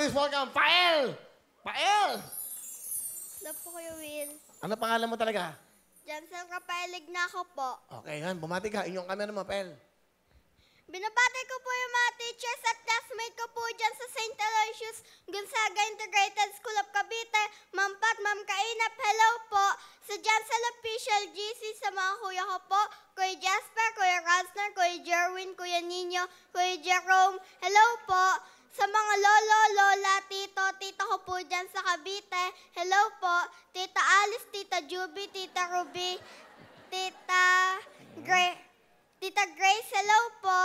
please welcome, Pael! Pael! Hello po, Kuya Will. Ano pangalan mo talaga? Jansen Kapaelig na ako po. Okay, yan. Bumati ka. Inyong camera mo, Pael. Binabati ko po yung mga teachers at classmate ko po dyan sa St. Aloysius Gonzaga Integrated School of Cavite. Ma'am Pat, Ma'am Kainap, hello po. Sa Jansen Official GC, sa mga kuya ko po. Kuya Jasper, Kuya Ransner, Kuya Jerwin, Kuya Nino, Kuya Jerome, hello po. Sa mga lolo, lola, tito, tita ko po dyan sa Cavite, hello po. Tita Alice, Tita Juby, Tita Ruby, Tita Grace, hello po.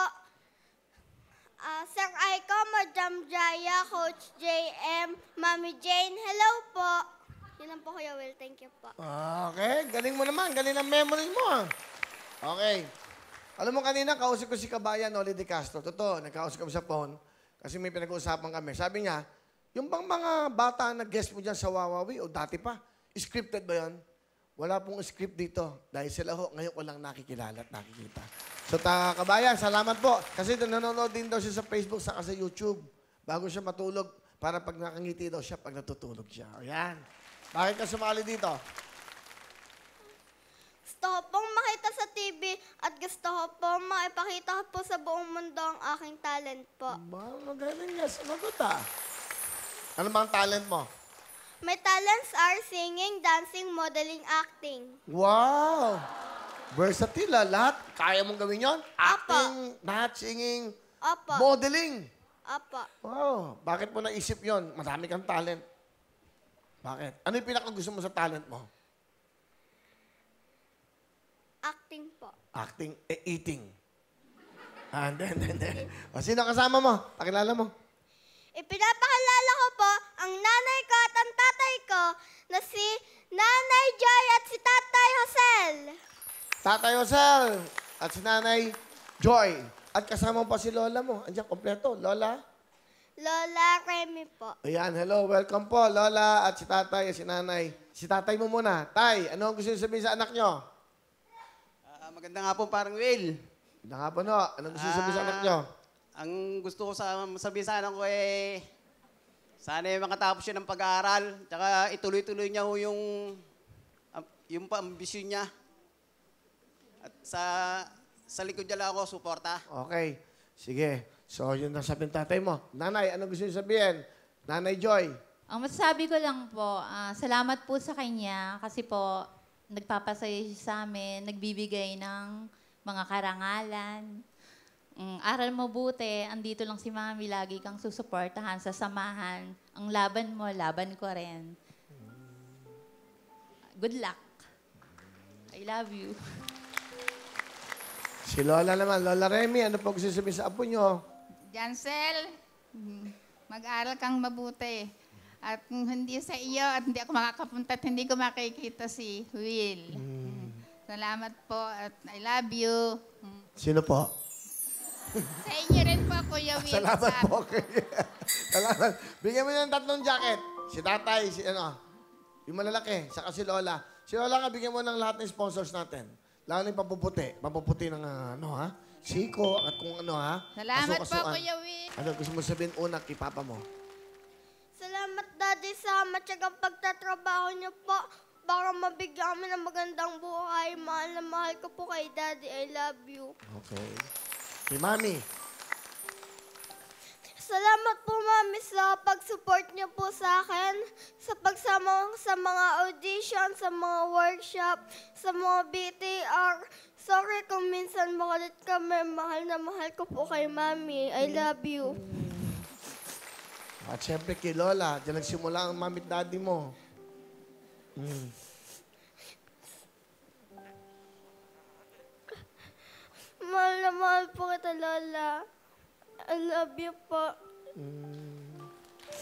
Sir Aiko, Madam Jaya, Coach JM, Mami Jane, hello po. Yun lang po, Kuya Will. Thank you po. Okay, galing mo naman. Galing ang memory mo, ah. Okay. Alam mo, kanina, kausap ko si Kabayan, Noli De Castro. Totoo, nagkausap kami sa phone kasi may pinag-uusapan kami. Sabi niya, yung bang mga bata na guest mo dyan sa Wawawi o dati pa, scripted ba yun? Wala pong script dito. Dahil sila ho, ngayon ko lang nakikilala at nakikita. So, Kabayan, salamat po. Kasi nanonood din daw siya sa Facebook saka sa YouTube. Bago siya matulog, para pag nakangiti daw siya, pag natutulog siya. Ayan. Bakit ka sumali dito? Gusto ko pong makita sa TV at gusto ko pong maipakita po sa buong mundo ang aking talent po. Ba, magaling nga. Sumagot, ah. Ano ba ang talent mo? My talents are singing, dancing, modeling, acting. Wow! Versatile, ah. Lahat. Kaya mong gawin yon? Apo. Acting, lahat, singing, Opo. modeling. Opo. Wow. Bakit mo naisip yon? Marami kang talent. Bakit? Ano yung pinakagusto mo sa talent mo? Acting po. Acting, eating. Hindi. O, sino kasama mo? Pakilala mo. Ipinapakilala ko po ang nanay ko at ang tatay ko na si Nanay Joy at si Tatay Josel. Tatay Josel at si Nanay Joy. At kasama pa si Lola mo. Andiyan, kompleto. Lola? Lola Remy po. Ayan, hello. Welcome po, Lola at si Tatay at si Nanay. Si Tatay mo muna. Tay, ano ang gusto niyo sabihin sa anak niyo? Maganda nga po, parang Will. Hindi nga po, no. Anong gusto niyo sabihin sa anak niyo? Ang gusto ko sabihin sa anak ko sana makatapos siya ng pag-aaral. Tsaka ituloy-tuloy niya ho yung ambisyon niya. At sa likod niya lang ako, suporta. Okay. Sige. So, yun ang sabihin tatay mo. Nanay, ano gusto niyo sabihin? Nanay Joy. Ang masasabi ko lang po, salamat po sa kanya kasi po nagpapasaya siya sa amin, nagbibigay ng mga karangalan. Aral mo buti, andito lang si Mami, lagi kang susuportahan sa samahan. Ang laban mo, laban ko rin. Good luck. I love you. Si Lola naman. Lola Remy, ano po gusto sabihin sa apo niyo? Jansel, mag-aral kang mabuti. At kung hindi sa iyo at hindi ako makakapunta at hindi ko makikita si Will. Salamat po at I love you. Sino po? Sa inyo rin po, Kuya Will. Salamat po. Salamat. Bigyan mo niya ng 3 jacket. Si tatay, si ano, yung malalaki, saka si Lola. Si Lola nga, bigyan mo ng lahat ng sponsors natin. Lalo na yung papuputi. Papuputi ng ano, ha? Siko at kung ano, ha? Salamat po, Aso-asuan. Kuya Will. Ano gusto mo sabihin una kay papa mo? Salamat, Daddy, sa matyagang pagtatrabaho niyo po para mabigyan kami ng magandang buhay. Mahal na mahal ko po kay Daddy. I love you. Okay. Si Mami. Salamat po, Mami, sa pag-support niyo po sa akin, sa pagsama sa mga audition, sa mga workshop, sa mga BTR. Sorry kung minsan makulit kami. Mahal na mahal ko po kay Mami. I love you. At syempre kay Lola, diyan nagsimula ang mami at daddy mo. Mahal na mahal po kita, Lola. I love you po.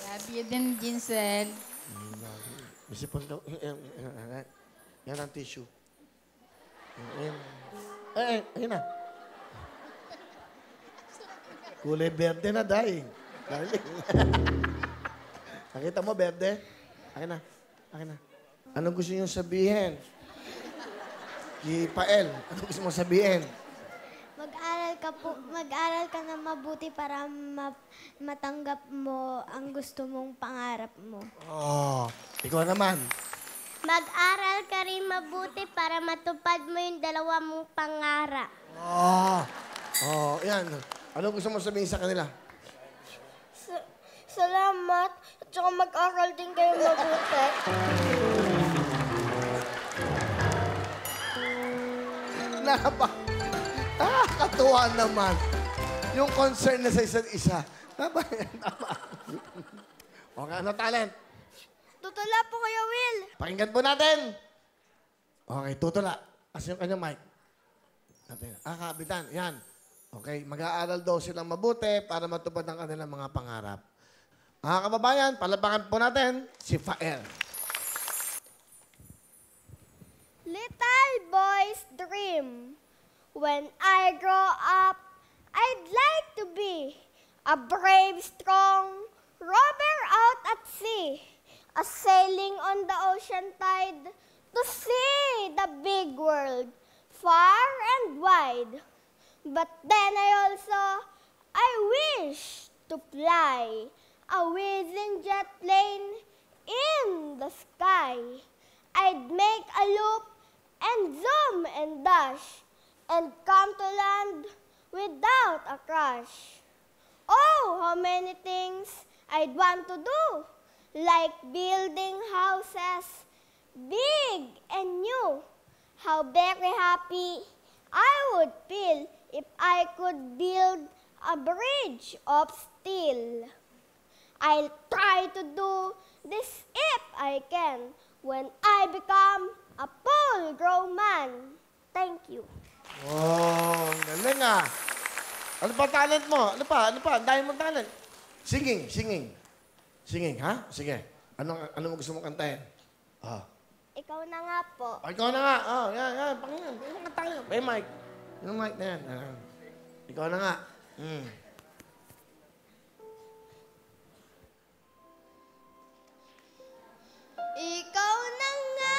Love you din, Jansel. Masipon daw. Yan ang tissue. Ayun na. Kulay berde na, day. Darling. Nakita mo, berde? Akin na. Anong gusto niyo sabihin? Si Pael, anong gusto mo sabihin? Mag-aral mag-aral ka na mabuti para matanggap mo ang gusto mong pangarap mo. Oh, ikaw naman. Mag-aral ka rin mabuti para matupad mo yung dalawa mong pangarap. Oh, oh, yan. Ano gusto mo sabihin sa kanila? Salamat. At saka mag-aral din kayo mabuti. Katuwa naman. Yung concern na sa isa't isa. Tama yan, tama. Okay, ano talent? Tutula po kayo, Will. Pakinggan po natin. Okay, tutula. As yung kanyang mic. Natin. Kapitan, yan. Okay, mag-aaral daw silang mabuti para matupad ang kanilang mga pangarap. Mga kababayan, palapakan po natin si Fael. Little boy's dream. When I grow up, I'd like to be a brave, strong rover out at sea, a sailing on the ocean tide to see the big world, far and wide. But then I wish to fly a whizzing jet plane in the sky. I'd make a loop and zoom and dash and come to land without a crash. Oh, how many things I'd want to do, like building houses, big and new. How very happy I would feel if I could build a bridge of steel. I'll try to do this if I can when I become a full-grown man. Thank you. Oh, ang galing ah. Ano pa talent mo? Ano pa? Ang dahil mong talent. Singing, ha? Sige. Ano mo gusto mong kantahin? Ah. Ikaw na nga po. Ikaw na nga. Oh, yan. Pakinggan. Pakinggan ka tayo. May mic. Yung mic na yan. Ikaw na nga. Ikaw na nga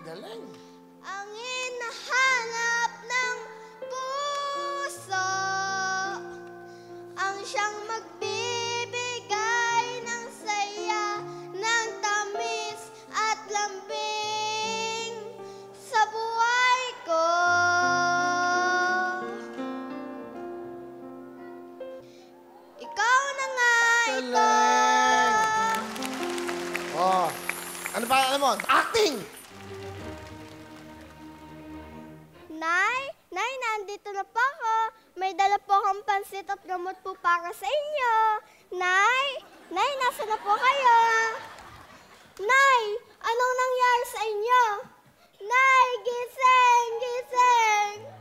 Galing. ang hinahanap ng puso, ang siyang magbibigay ng saya, ng tamis at lambing sa buhay ko. Ikaw na nga ito. Oh. Ano pa? Ano mo? Acting! Nay, nandito na po ako. May dala po akong pansit at gamot po para sa inyo. Nay, nasa na po kayo? Nay, anong nangyari sa inyo? Nay, gising!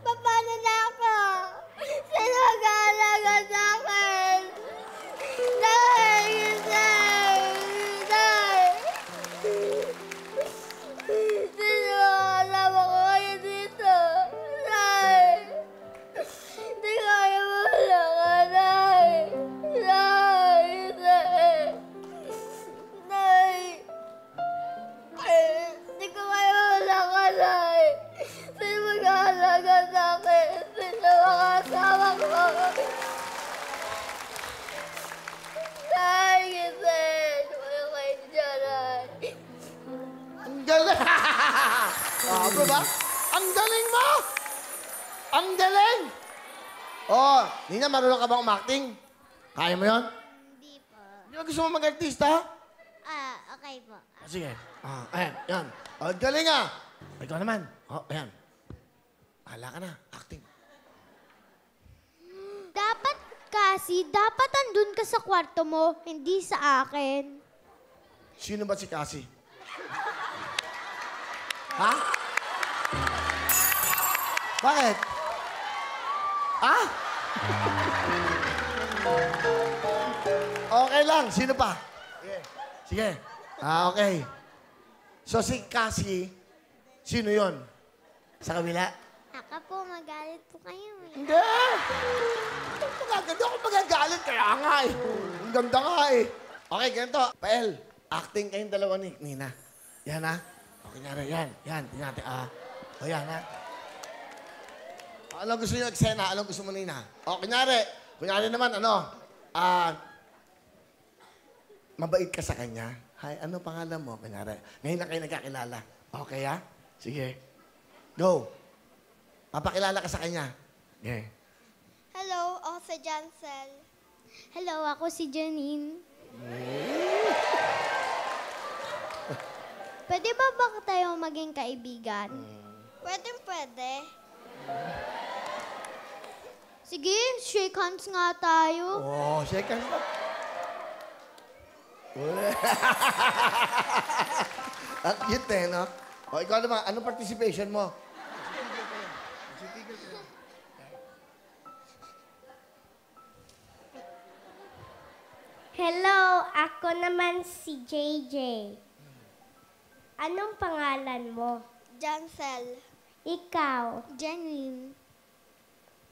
Paano na ako? Sino mag-aalaga sa akin? Nay, gising! Nay! Sino alam ako kayo dito? Nay! Hindi kaya wala ka, Nay! Nay! Nay! Hindi ko kaya wala ka, Nay! Sino mag-aalaga sa akin? Sino makasama ko? Nay! Gising! Wala kayo dyan, Nay! Ang galing! Bro ba? Ang galing mo! Ang galing! Oh, Nina, marunong ka bang umakting? Kaya mo yon? Hindi po. Di ba gusto mo mag-artista? Okay po. Sige. Ayan, yan. Ang galing ah! Ikaw naman. Oh, ayan. Hala ka na. Acting. Dapat andun ka sa kwarto mo, hindi sa akin. Sino ba si Cassie? Ha? Bakit? Ha? Okay lang. Sino pa? Sige. Okay. So si Cassie, sino yon? Sa kabila? Aka po, magalit po kayo. Hindi! Hindi ako magagalit. Kaya nga eh. Ang ganda nga eh. Okay, ganito. Pael, acting kayong dalawa ni Nina. Yan ha. Okay, nga rin. Yan. Tingnan natin. O yan ha. Ano gusto niyo eksena? Ano gusto mo, Nina? O, kunyari naman, mabait ka sa kanya. Hi, ano pangalan mo? Kunyari. Ngayon lang kayo nagkakilala. Okay, ha? Sige. Go. Papakilala ka sa kanya. Okay. Hello, ako si Jancel. Hello, ako si Janine. Pwede ba tayo maging kaibigan? Pwede. Sige, shake hands nga tayo. Oh, shake hands ba? Ang cute eh, no? O, ikaw naman, anong participation mo? Hello, ako naman si JJ. Anong pangalan mo? Jancel. Ikaw. Janine.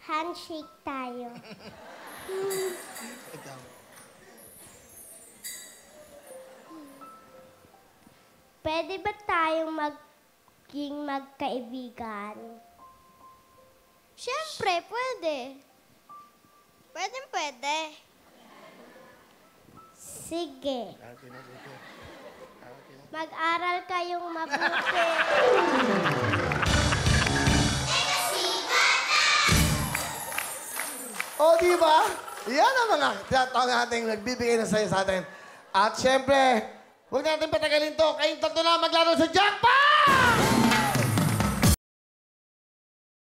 Handshake tayo. Pwede ba tayong maging magkaibigan? Siyempre, pwede. Pwede. Sige. Mag-aral kayong mabuti. O, di ba? Yan ang mga tinatawag natin nagbibigay ng saya sa atin. At syempre, huwag natin patagalin to. Kayong tatlo na maglaro sa jackpot!